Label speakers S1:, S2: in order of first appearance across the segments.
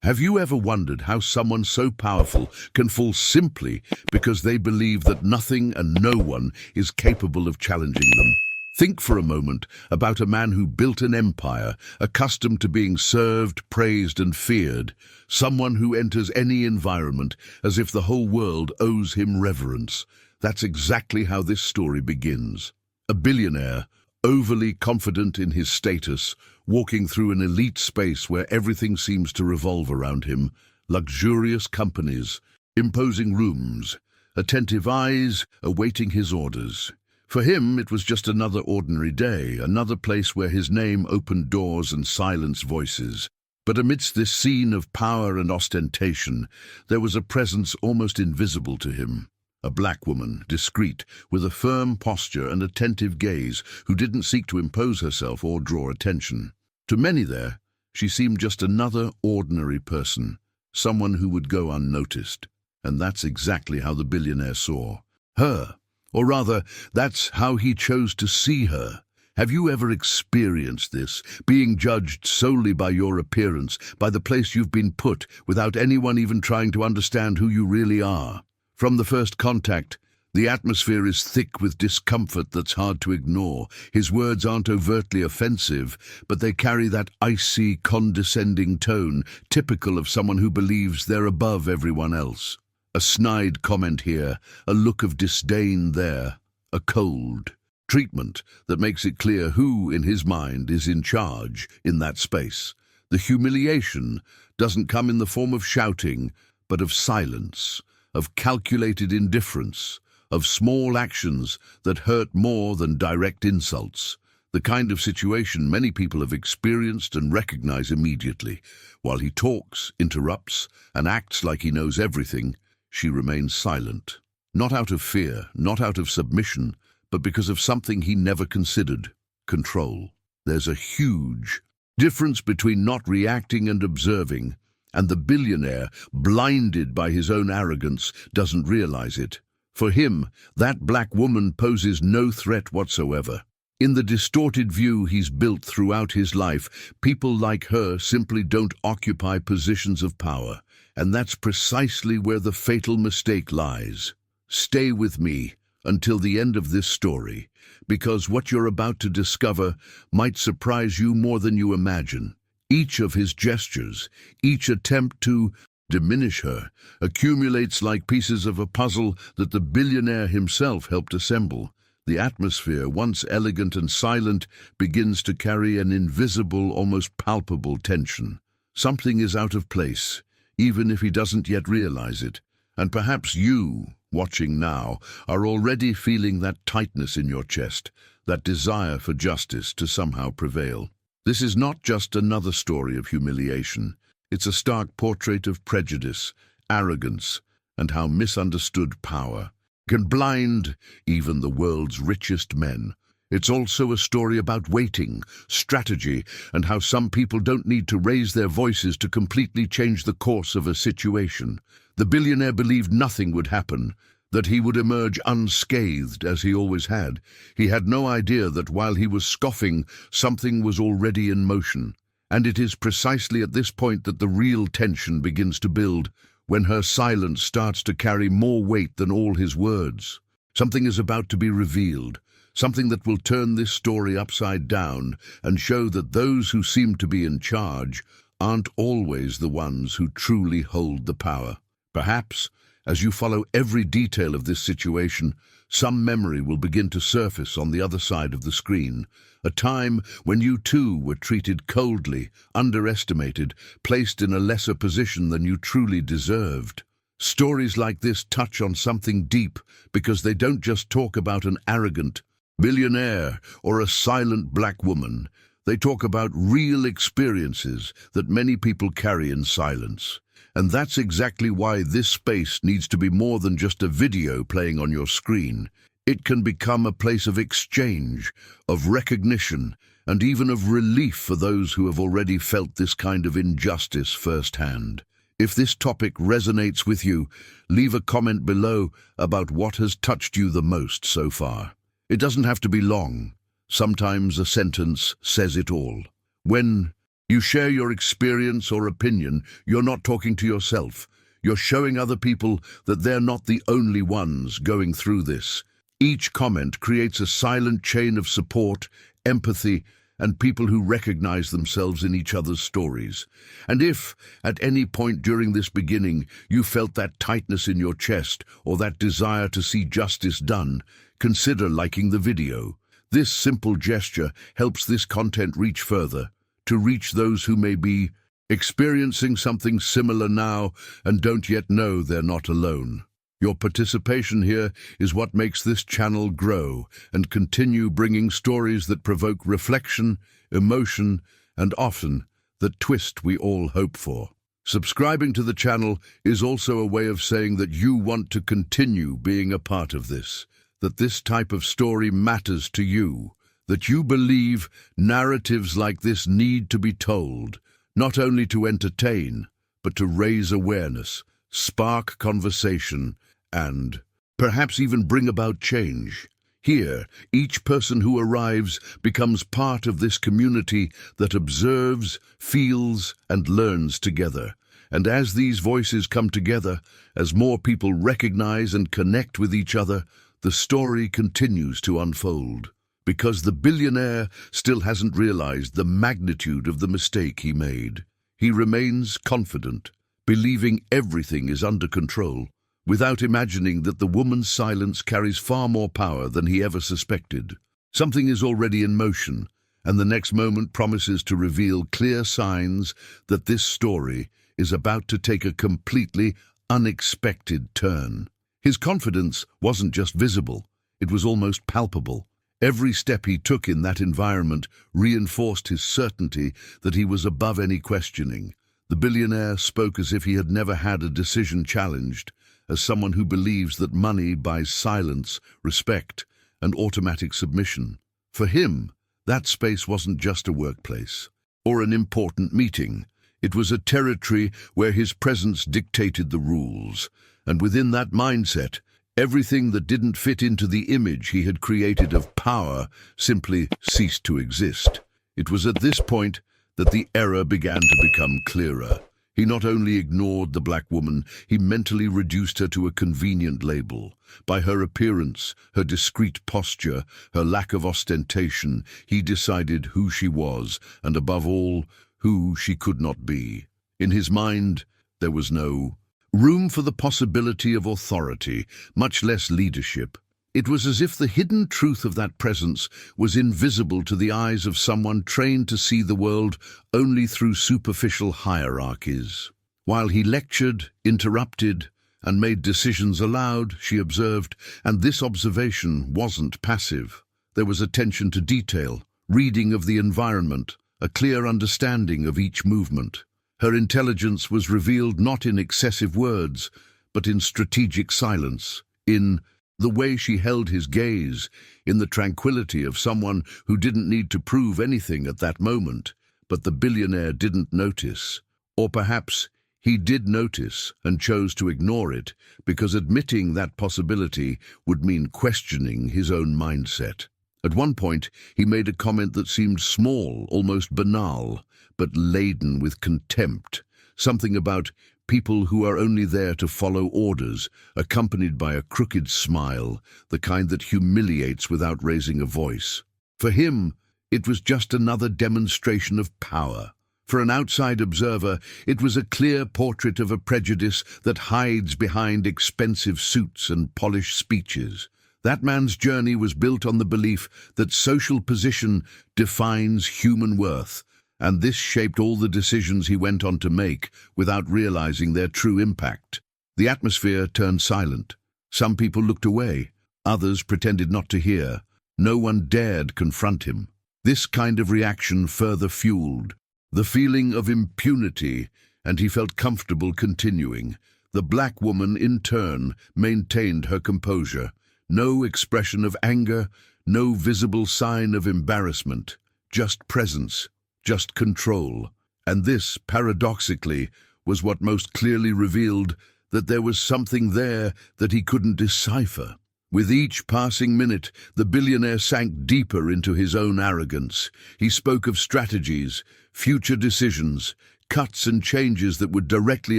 S1: Have you ever wondered how someone so powerful can fall simply because they believe that nothing and no one is capable of challenging them? Think for a moment about a man who built an empire, accustomed to being served, praised, and feared, someone who enters any environment as if the whole world owes him reverence. That's exactly how this story begins. A billionaire, overly confident in his status, walking through an elite space where everything seems to revolve around him, luxurious companies, imposing rooms, attentive eyes awaiting his orders. For him, it was just another ordinary day, another place where his name opened doors and silenced voices. But amidst this scene of power and ostentation, there was a presence almost invisible to him. A black woman, discreet, with a firm posture and attentive gaze, who didn't seek to impose herself or draw attention. To many there, she seemed just another ordinary person, someone who would go unnoticed. And that's exactly how the billionaire saw her. Or rather, that's how he chose to see her. Have you ever experienced this, being judged solely by your appearance, by the place you've been put, without anyone even trying to understand who you really are? From the first contact, the atmosphere is thick with discomfort that's hard to ignore. His words aren't overtly offensive, but they carry that icy, condescending tone, typical of someone who believes they're above everyone else. A snide comment here, a look of disdain there, a cold treatment that makes it clear who, in his mind, is in charge in that space. The humiliation doesn't come in the form of shouting, but of silence, of calculated indifference, of small actions that hurt more than direct insults. The kind of situation many people have experienced and recognize immediately. While he talks, interrupts, and acts like he knows everything, she remains silent. Not out of fear, not out of submission, but because of something he never considered: control. There's a huge difference between not reacting and observing, and the billionaire, blinded by his own arrogance, doesn't realize it. For him, that black woman poses no threat whatsoever. In the distorted view he's built throughout his life, people like her simply don't occupy positions of power. And that's precisely where the fatal mistake lies. Stay with me until the end of this story, because what you're about to discover might surprise you more than you imagine. Each of his gestures, each attempt to diminish her, accumulates like pieces of a puzzle that the billionaire himself helped assemble. The atmosphere, once elegant and silent, begins to carry an invisible, almost palpable tension. Something is out of place, even if he doesn't yet realize it. And perhaps you, watching now, are already feeling that tightness in your chest, that desire for justice to somehow prevail. This is not just another story of humiliation. It's a stark portrait of prejudice, arrogance, and how misunderstood power can blind even the world's richest men. It's also a story about waiting, strategy, and how some people don't need to raise their voices to completely change the course of a situation. The billionaire believed nothing would happen, that he would emerge unscathed as he always had. He had no idea that while he was scoffing, something was already in motion. And it is precisely at this point that the real tension begins to build, when her silence starts to carry more weight than all his words. Something is about to be revealed, something that will turn this story upside down and show that those who seem to be in charge aren't always the ones who truly hold the power. Perhaps, as you follow every detail of this situation, some memory will begin to surface on the other side of the screen. A time when you too were treated coldly, underestimated, placed in a lesser position than you truly deserved. Stories like this touch on something deep because they don't just talk about an arrogant billionaire or a silent black woman. They talk about real experiences that many people carry in silence. And that's exactly why this space needs to be more than just a video playing on your screen. It can become a place of exchange, of recognition, and even of relief for those who have already felt this kind of injustice firsthand. If this topic resonates with you, leave a comment below about what has touched you the most so far. It doesn't have to be long. Sometimes a sentence says it all. When You share your experience or opinion. You're not talking to yourself. You're showing other people that they're not the only ones going through this. Each comment creates a silent chain of support, empathy, and people who recognize themselves in each other's stories. And if, at any point during this beginning, you felt that tightness in your chest or that desire to see justice done, consider liking the video. This simple gesture helps this content reach further, to reach those who may be experiencing something similar now and don't yet know they're not alone. Your participation here is what makes this channel grow and continue bringing stories that provoke reflection, emotion, and often the twist we all hope for. Subscribing to the channel is also a way of saying that you want to continue being a part of this, that this type of story matters to you, that you believe narratives like this need to be told, not only to entertain, but to raise awareness, spark conversation, and perhaps even bring about change. Here, each person who arrives becomes part of this community that observes, feels, and learns together. And as these voices come together, as more people recognize and connect with each other, the story continues to unfold. Because the billionaire still hasn't realized the magnitude of the mistake he made. He remains confident, believing everything is under control, without imagining that the woman's silence carries far more power than he ever suspected. Something is already in motion, and the next moment promises to reveal clear signs that this story is about to take a completely unexpected turn. His confidence wasn't just visible, it was almost palpable. Every step he took in that environment reinforced his certainty that he was above any questioning. The billionaire spoke as if he had never had a decision challenged, as someone who believes that money buys silence, respect, and automatic submission. For him, that space wasn't just a workplace or an important meeting. It was a territory where his presence dictated the rules, and within that mindset, everything that didn't fit into the image he had created of power simply ceased to exist. It was at this point that the error began to become clearer. He not only ignored the black woman, he mentally reduced her to a convenient label. By her appearance, her discreet posture, her lack of ostentation, he decided who she was, and above all, who she could not be. In his mind, there was no room for the possibility of authority, much less leadership. It was as if the hidden truth of that presence was invisible to the eyes of someone trained to see the world only through superficial hierarchies. While he lectured, interrupted, and made decisions aloud, she observed, and this observation wasn't passive. There was attention to detail, reading of the environment, a clear understanding of each movement. Her intelligence was revealed not in excessive words, but in strategic silence, in the way she held his gaze, in the tranquility of someone who didn't need to prove anything at that moment. But the billionaire didn't notice. Or perhaps he did notice and chose to ignore it, because admitting that possibility would mean questioning his own mindset. At one point, he made a comment that seemed small, almost banal, but laden with contempt. Something about people who are only there to follow orders, accompanied by a crooked smile, the kind that humiliates without raising a voice. For him, it was just another demonstration of power. For an outside observer, it was a clear portrait of a prejudice that hides behind expensive suits and polished speeches. That man's journey was built on the belief that social position defines human worth, and this shaped all the decisions he went on to make without realizing their true impact. The atmosphere turned silent. Some people looked away. Others pretended not to hear. No one dared confront him. This kind of reaction further fueled the feeling of impunity, and he felt comfortable continuing. The black woman, in turn, maintained her composure. No expression of anger, no visible sign of embarrassment, just presence, just control. And this, paradoxically, was what most clearly revealed that there was something there that he couldn't decipher. With each passing minute, the billionaire sank deeper into his own arrogance. He spoke of strategies, future decisions, cuts and changes that would directly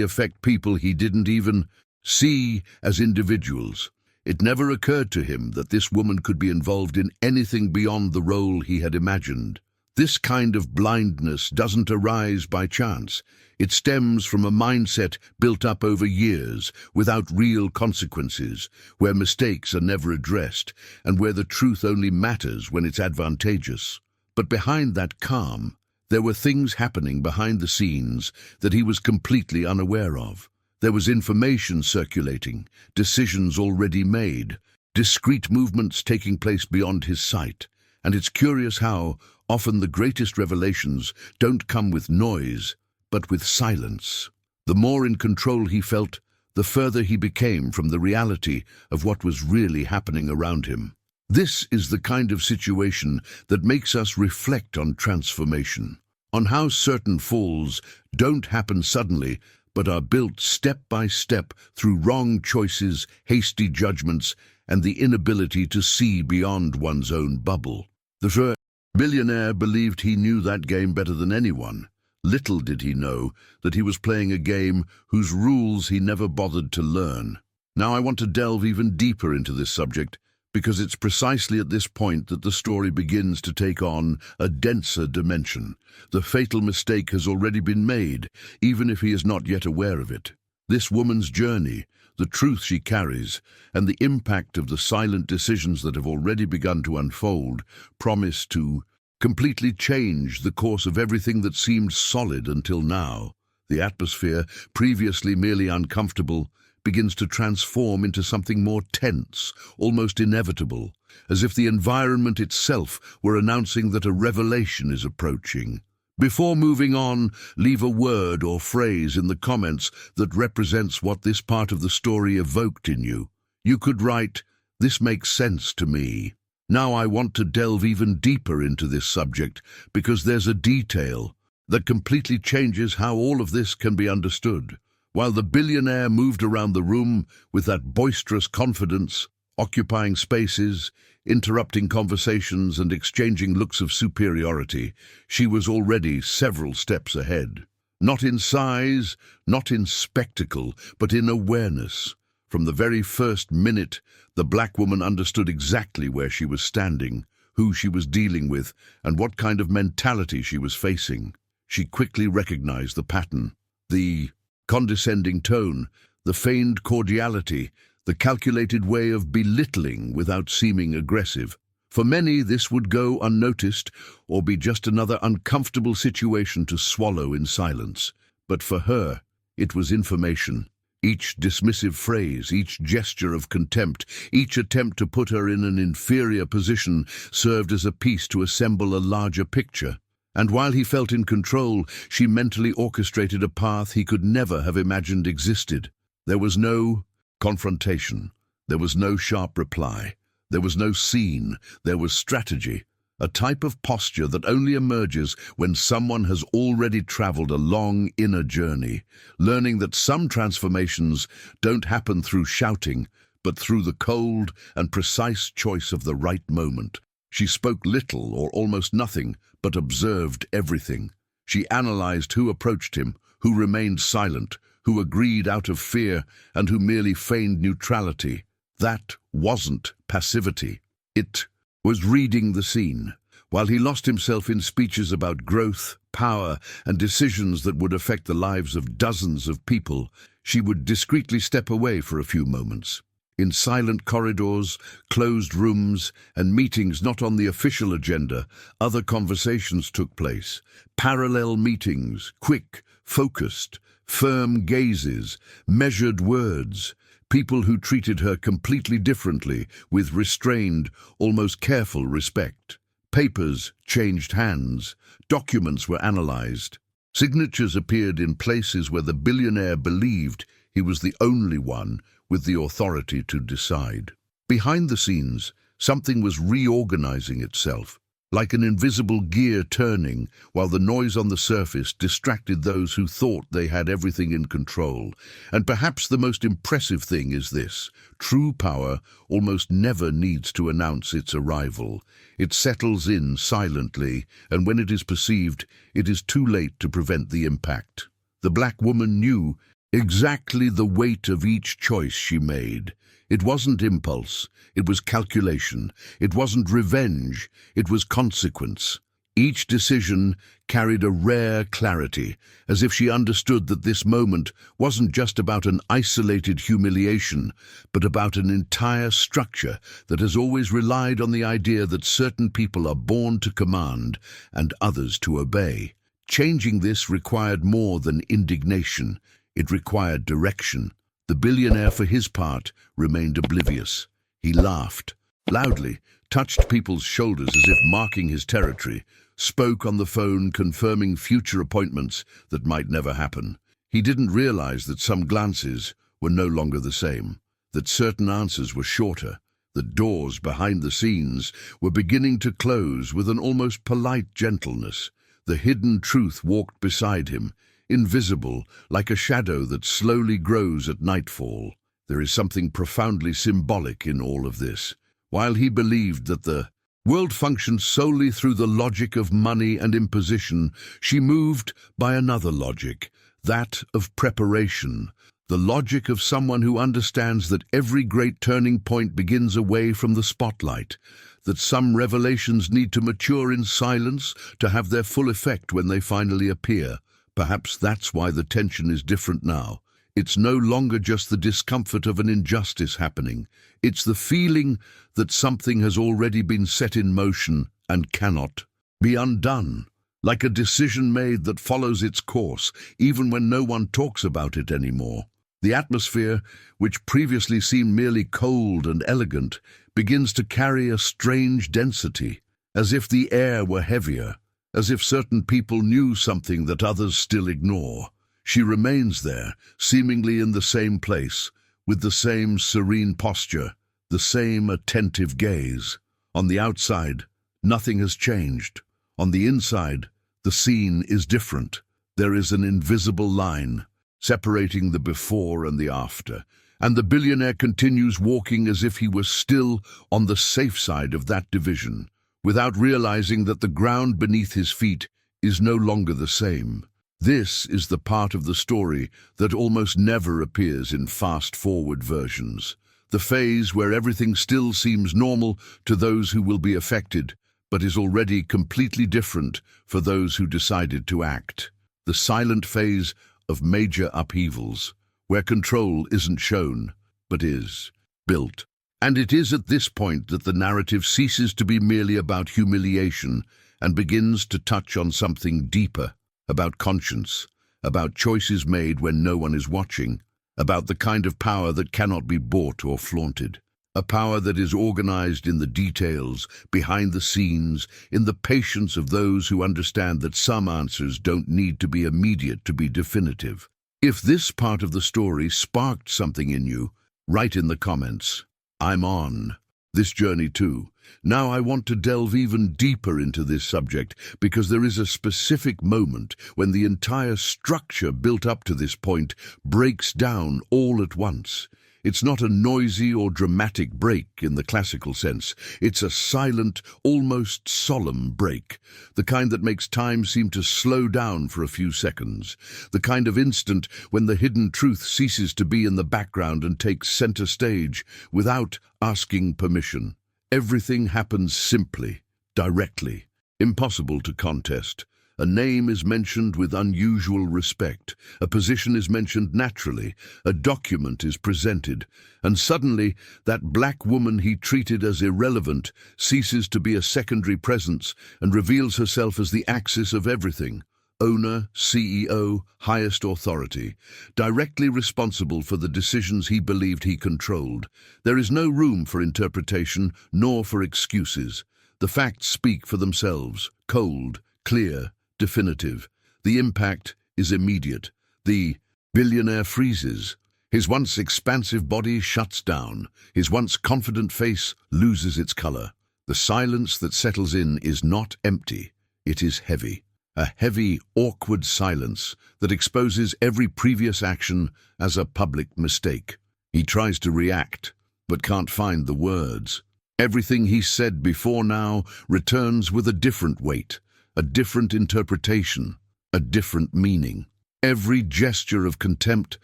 S1: affect people he didn't even see as individuals. It never occurred to him that this woman could be involved in anything beyond the role he had imagined. This kind of blindness doesn't arise by chance. It stems from a mindset built up over years, without real consequences, where mistakes are never addressed, and where the truth only matters when it's advantageous. But behind that calm, there were things happening behind the scenes that he was completely unaware of. There was information circulating, decisions already made, discrete movements taking place beyond his sight. And it's curious how often the greatest revelations don't come with noise, but with silence. The more in control he felt, the further he became from the reality of what was really happening around him. This is the kind of situation that makes us reflect on transformation, on how certain falls don't happen suddenly, but are built step by step through wrong choices, hasty judgments, and the inability to see beyond one's own bubble. The billionaire believed he knew that game better than anyone. Little did he know that he was playing a game whose rules he never bothered to learn. Now I want to delve even deeper into this subject, because it's precisely at this point that the story begins to take on a denser dimension. The fatal mistake has already been made, even if he is not yet aware of it. This woman's journey, the truth she carries, and the impact of the silent decisions that have already begun to unfold, promise to completely change the course of everything that seemed solid until now. The atmosphere, previously merely uncomfortable, begins to transform into something more tense, almost inevitable, as if the environment itself were announcing that a revelation is approaching. Before moving on, leave a word or phrase in the comments that represents what this part of the story evoked in you. You could write, "This makes sense to me." Now I want to delve even deeper into this subject because there's a detail that completely changes how all of this can be understood. While the billionaire moved around the room with that boisterous confidence, occupying spaces, interrupting conversations and exchanging looks of superiority, she was already several steps ahead. Not in size, not in spectacle, but in awareness. From the very first minute, the black woman understood exactly where she was standing, who she was dealing with, and what kind of mentality she was facing. She quickly recognized the pattern, the condescending tone, the feigned cordiality, the calculated way of belittling without seeming aggressive. For many, this would go unnoticed or be just another uncomfortable situation to swallow in silence. But for her, it was information. Each dismissive phrase, each gesture of contempt, each attempt to put her in an inferior position served as a piece to assemble a larger picture. And while he felt in control, she mentally orchestrated a path he could never have imagined existed. There was no confrontation. There was no sharp reply. There was no scene. There was strategy. A type of posture that only emerges when someone has already traveled a long inner journey, learning that some transformations don't happen through shouting, but through the cold and precise choice of the right moment. She spoke little or almost nothing, but observed everything. She analyzed who approached him, who remained silent, who agreed out of fear, and who merely feigned neutrality. That wasn't passivity. It was reading the scene. While he lost himself in speeches about growth, power, and decisions that would affect the lives of dozens of people, she would discreetly step away for a few moments. In silent corridors, closed rooms, and meetings not on the official agenda, other conversations took place. Parallel meetings, quick, focused, firm gazes, measured words. People who treated her completely differently, with restrained, almost careful respect. Papers changed hands. Documents were analyzed. Signatures appeared in places where the billionaire believed he was the only one with the authority to decide. Behind the scenes, something was reorganizing itself. like an invisible gear turning, while the noise on the surface distracted those who thought they had everything in control. And perhaps the most impressive thing is this: true power almost never needs to announce its arrival. It settles in silently, and when it is perceived, it is too late to prevent the impact. The black woman knew exactly the weight of each choice she made. It wasn't impulse, it was calculation. It wasn't revenge, it was consequence. Each decision carried a rare clarity, as if she understood that this moment wasn't just about an isolated humiliation, but about an entire structure that has always relied on the idea that certain people are born to command and others to obey. Changing this required more than indignation. It required direction. The billionaire, for his part, remained oblivious. He laughed loudly, touched people's shoulders as if marking his territory, spoke on the phone confirming future appointments that might never happen. He didn't realize that some glances were no longer the same, that certain answers were shorter, that doors behind the scenes were beginning to close with an almost polite gentleness. The hidden truth walked beside him, invisible, like a shadow that slowly grows at nightfall. There is something profoundly symbolic in all of this. While he believed that the world functioned solely through the logic of money and imposition, she moved by another logic, that of preparation, the logic of someone who understands that every great turning point begins away from the spotlight, that some revelations need to mature in silence to have their full effect when they finally appear. Perhaps that's why the tension is different now. It's no longer just the discomfort of an injustice happening. It's the feeling that something has already been set in motion and cannot be undone, like a decision made that follows its course, even when no one talks about it anymore. The atmosphere, which previously seemed merely cold and elegant, begins to carry a strange density, as if the air were heavier, as if certain people knew something that others still ignore. She remains there, seemingly in the same place, with the same serene posture, the same attentive gaze. On the outside, nothing has changed. On the inside, the scene is different. There is an invisible line separating the before and the after, and the billionaire continues walking as if he was still on the safe side of that division, without realizing that the ground beneath his feet is no longer the same. This is the part of the story that almost never appears in fast-forward versions, the phase where everything still seems normal to those who will be affected, but is already completely different for those who decided to act. The silent phase of major upheavals, where control isn't shown, but is built. And it is at this point that the narrative ceases to be merely about humiliation and begins to touch on something deeper, about conscience, about choices made when no one is watching, about the kind of power that cannot be bought or flaunted, a power that is organized in the details, behind the scenes, in the patience of those who understand that some answers don't need to be immediate to be definitive. If this part of the story sparked something in you, write in the comments. I'm on this journey too. Now I want to delve even deeper into this subject because there is a specific moment when the entire structure built up to this point breaks down all at once. It's not a noisy or dramatic break in the classical sense. It's a silent, almost solemn break, the kind that makes time seem to slow down for a few seconds, the kind of instant when the hidden truth ceases to be in the background and takes center stage without asking permission. Everything happens simply, directly, impossible to contest. A name is mentioned with unusual respect, a position is mentioned naturally, a document is presented, and suddenly that black woman he treated as irrelevant ceases to be a secondary presence and reveals herself as the axis of everything. Owner, CEO, highest authority, directly responsible for the decisions he believed he controlled. There is no room for interpretation nor for excuses. The facts speak for themselves, cold, clear, definitive. The impact is immediate. The billionaire freezes. His once expansive body shuts down. His once confident face loses its color. The silence that settles in is not empty, it is heavy. A heavy, awkward silence that exposes every previous action as a public mistake. He tries to react, but can't find the words. Everything he said before now returns with a different weight, a different interpretation, a different meaning. Every gesture of contempt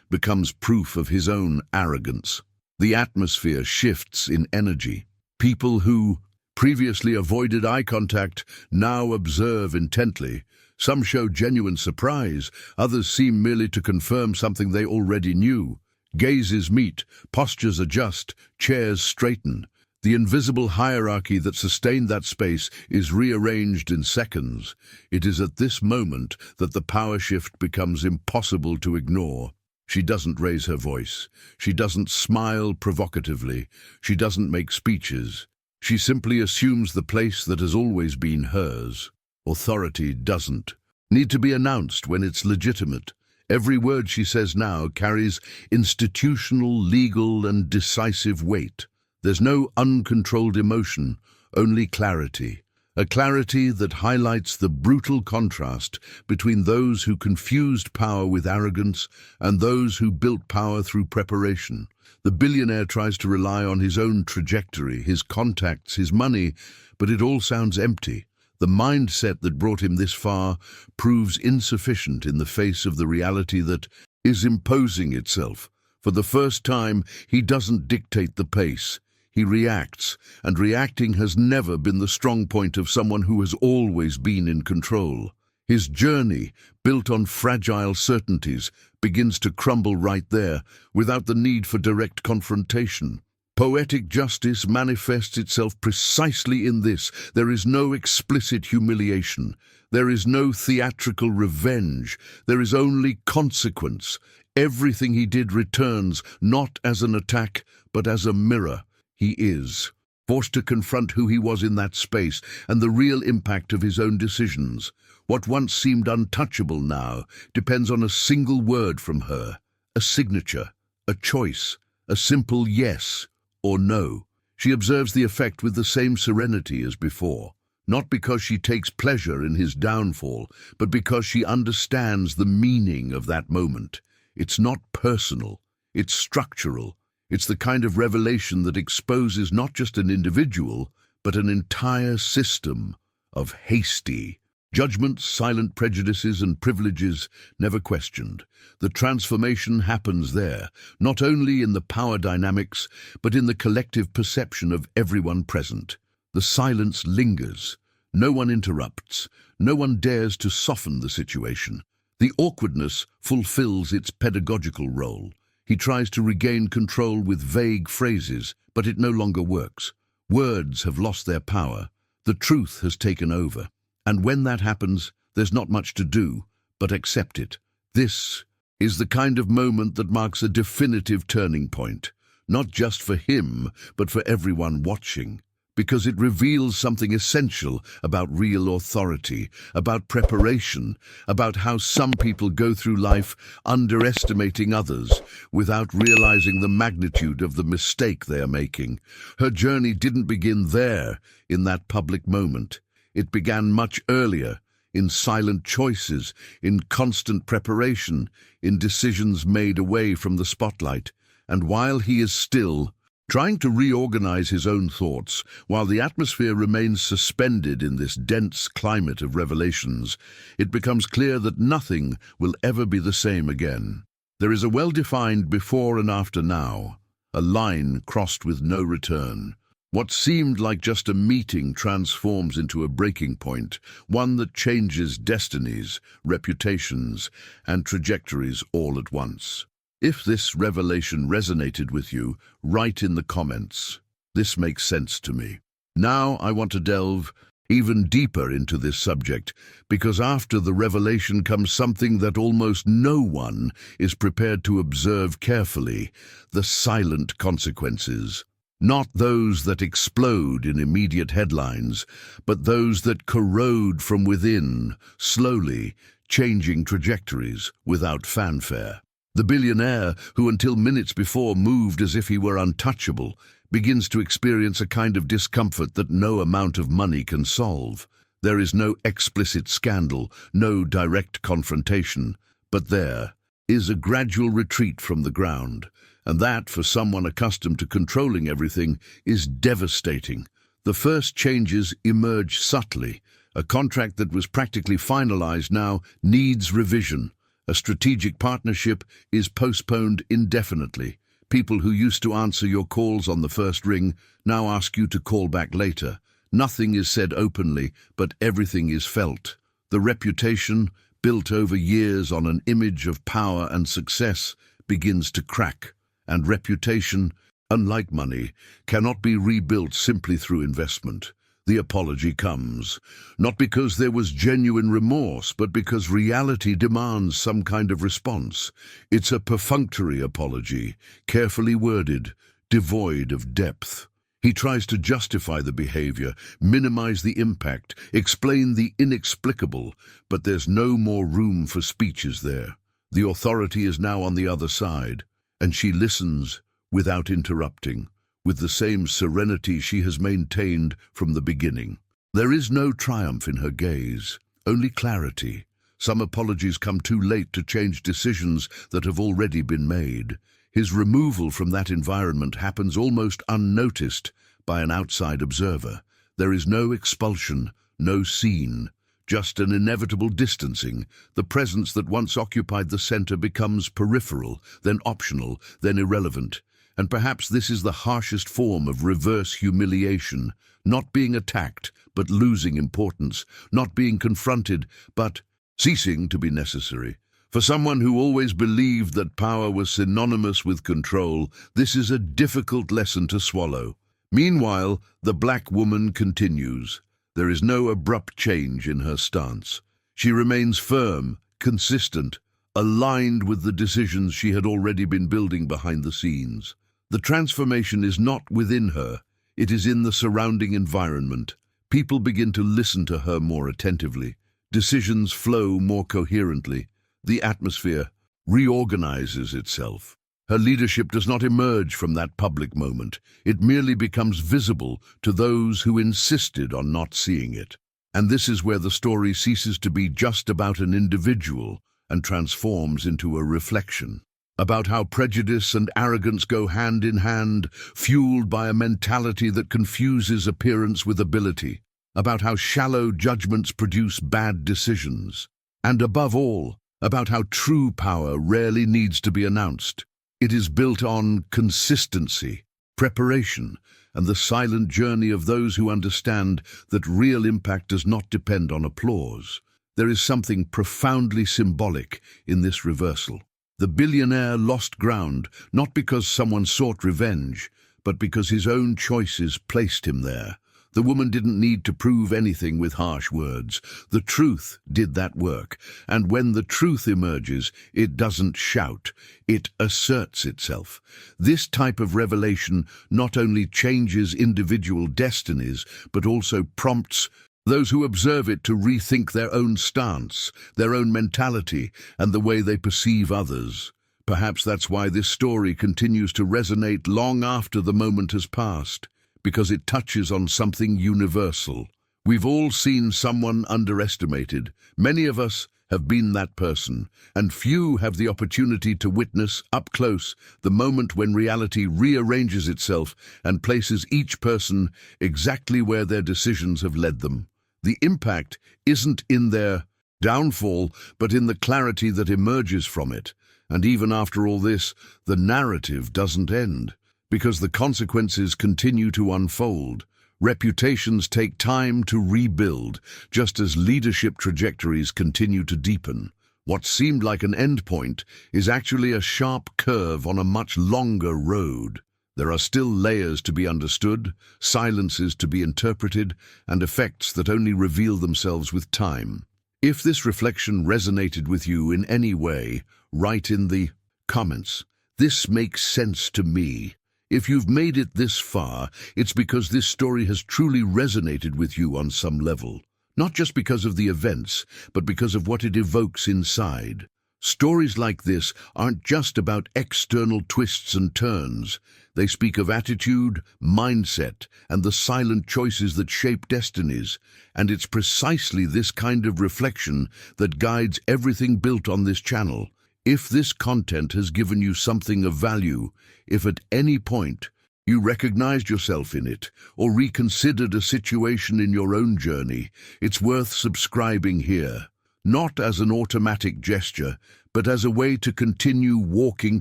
S1: becomes proof of his own arrogance. The atmosphere shifts in energy. People who previously avoided eye contact now observe intently. Some show genuine surprise, others seem merely to confirm something they already knew. Gazes meet, postures adjust, chairs straighten. The invisible hierarchy that sustained that space is rearranged in seconds. It is at this moment that the power shift becomes impossible to ignore. She doesn't raise her voice. She doesn't smile provocatively. She doesn't make speeches. She simply assumes the place that has always been hers. Authority doesn't need to be announced when it's legitimate. Every word she says now carries institutional, legal, and decisive weight. There's no uncontrolled emotion, only clarity. A clarity that highlights the brutal contrast between those who confused power with arrogance and those who built power through preparation. The billionaire tries to rely on his own trajectory, his contacts, his money, but it all sounds empty. The mindset that brought him this far proves insufficient in the face of the reality that is imposing itself. For the first time, he doesn't dictate the pace. He reacts, and reacting has never been the strong point of someone who has always been in control. His journey, built on fragile certainties, begins to crumble right there, without the need for direct confrontation. Poetic justice manifests itself precisely in this. There is no explicit humiliation. There is no theatrical revenge. There is only consequence. Everything he did returns, not as an attack, but as a mirror. He is forced to confront who he was in that space and the real impact of his own decisions. What once seemed untouchable now depends on a single word from her, a signature, a choice, a simple yes or no. She observes the effect with the same serenity as before, not because she takes pleasure in his downfall, but because she understands the meaning of that moment. It's not personal, it's structural. It's the kind of revelation that exposes not just an individual, but an entire system of hasty judgments, silent prejudices, and privileges never questioned. The transformation happens there, not only in the power dynamics, but in the collective perception of everyone present. The silence lingers. No one interrupts. No one dares to soften the situation. The awkwardness fulfills its pedagogical role. He tries to regain control with vague phrases, but it no longer works. Words have lost their power. The truth has taken over. And when that happens, there's not much to do but accept it. This is the kind of moment that marks a definitive turning point, not just for him, but for everyone watching, because it reveals something essential about real authority, about preparation, about how some people go through life underestimating others without realizing the magnitude of the mistake they are making. Her journey didn't begin there, in that public moment. It began much earlier, in silent choices, in constant preparation, in decisions made away from the spotlight. And while he is still trying to reorganize his own thoughts, while the atmosphere remains suspended in this dense climate of revelations, it becomes clear that nothing will ever be the same again. There is a well-defined before and after now, a line crossed with no return. What seemed like just a meeting transforms into a breaking point, one that changes destinies, reputations, and trajectories all at once. If this revelation resonated with you, write in the comments. This makes sense to me. Now I want to delve even deeper into this subject, because after the revelation comes something that almost no one is prepared to observe carefully: the silent consequences. Not those that explode in immediate headlines, but those that corrode from within, slowly changing trajectories without fanfare. The billionaire, who until minutes before moved as if he were untouchable, begins to experience a kind of discomfort that no amount of money can solve. There is no explicit scandal, no direct confrontation, but there is a gradual retreat from the ground, and that, for someone accustomed to controlling everything, is devastating. The first changes emerge subtly. A contract that was practically finalized now needs revision. A strategic partnership is postponed indefinitely. People who used to answer your calls on the first ring now ask you to call back later. Nothing is said openly, but everything is felt. The reputation, built over years on an image of power and success, begins to crack. And reputation, unlike money, cannot be rebuilt simply through investment. The apology comes, not because there was genuine remorse, but because reality demands some kind of response. It's a perfunctory apology, carefully worded, devoid of depth. He tries to justify the behavior, minimize the impact, explain the inexplicable, but there's no more room for speeches there. The authority is now on the other side, and she listens without interrupting, with the same serenity she has maintained from the beginning. There is no triumph in her gaze, only clarity. Some apologies come too late to change decisions that have already been made. His removal from that environment happens almost unnoticed by an outside observer. There is no expulsion, no scene, just an inevitable distancing. The presence that once occupied the center becomes peripheral, then optional, then irrelevant. And perhaps this is the harshest form of reverse humiliation, not being attacked, but losing importance, not being confronted, but ceasing to be necessary. For someone who always believed that power was synonymous with control, this is a difficult lesson to swallow. Meanwhile, the black woman continues. There is no abrupt change in her stance. She remains firm, consistent, aligned with the decisions she had already been building behind the scenes. The transformation is not within her, it is in the surrounding environment. People begin to listen to her more attentively. Decisions flow more coherently. The atmosphere reorganizes itself. Her leadership does not emerge from that public moment. It merely becomes visible to those who insisted on not seeing it. And this is where the story ceases to be just about an individual and transforms into a reflection. About how prejudice and arrogance go hand in hand, fueled by a mentality that confuses appearance with ability. About how shallow judgments produce bad decisions. And above all, about how true power rarely needs to be announced. It is built on consistency, preparation, and the silent journey of those who understand that real impact does not depend on applause. There is something profoundly symbolic in this reversal. The billionaire lost ground, not because someone sought revenge, but because his own choices placed him there. The woman didn't need to prove anything with harsh words. The truth did that work, and when the truth emerges, it doesn't shout, it asserts itself. This type of revelation not only changes individual destinies, but also prompts those who observe it to rethink their own stance, their own mentality, and the way they perceive others. Perhaps that's why this story continues to resonate long after the moment has passed, because it touches on something universal. We've all seen someone underestimated. Many of us have been that person, and few have the opportunity to witness, up close, the moment when reality rearranges itself and places each person exactly where their decisions have led them. The impact isn't in their downfall, but in the clarity that emerges from it. And even after all this, the narrative doesn't end, because the consequences continue to unfold. Reputations take time to rebuild, just as leadership trajectories continue to deepen. What seemed like an endpoint is actually a sharp curve on a much longer road. There are still layers to be understood, silences to be interpreted, and effects that only reveal themselves with time. If this reflection resonated with you in any way, write in the comments, "This makes sense to me." If you've made it this far, it's because this story has truly resonated with you on some level. Not just because of the events, but because of what it evokes inside. Stories like this aren't just about external twists and turns. They speak of attitude, mindset, and the silent choices that shape destinies. And it's precisely this kind of reflection that guides everything built on this channel. If this content has given you something of value, if at any point you recognized yourself in it or reconsidered a situation in your own journey, it's worth subscribing here. Not as an automatic gesture, but as a way to continue walking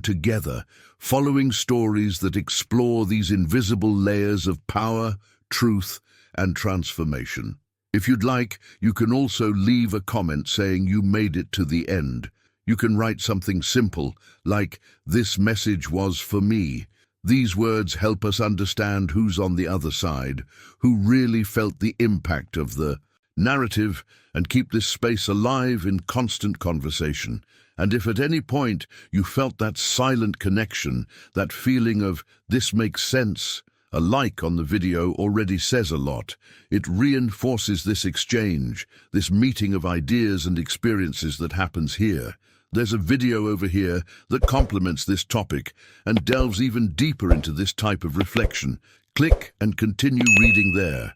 S1: together, following stories that explore these invisible layers of power, truth, and transformation. If you'd like, you can also leave a comment saying you made it to the end. You can write something simple, like, "This message was for me." These words help us understand who's on the other side, who really felt the impact of the narrative, and keep this space alive in constant conversation. And if at any point you felt that silent connection, that feeling of "this makes sense," a like on the video already says a lot. It reinforces this exchange, this meeting of ideas and experiences that happens here. There's a video over here that complements this topic and delves even deeper into this type of reflection. Click and continue reading there.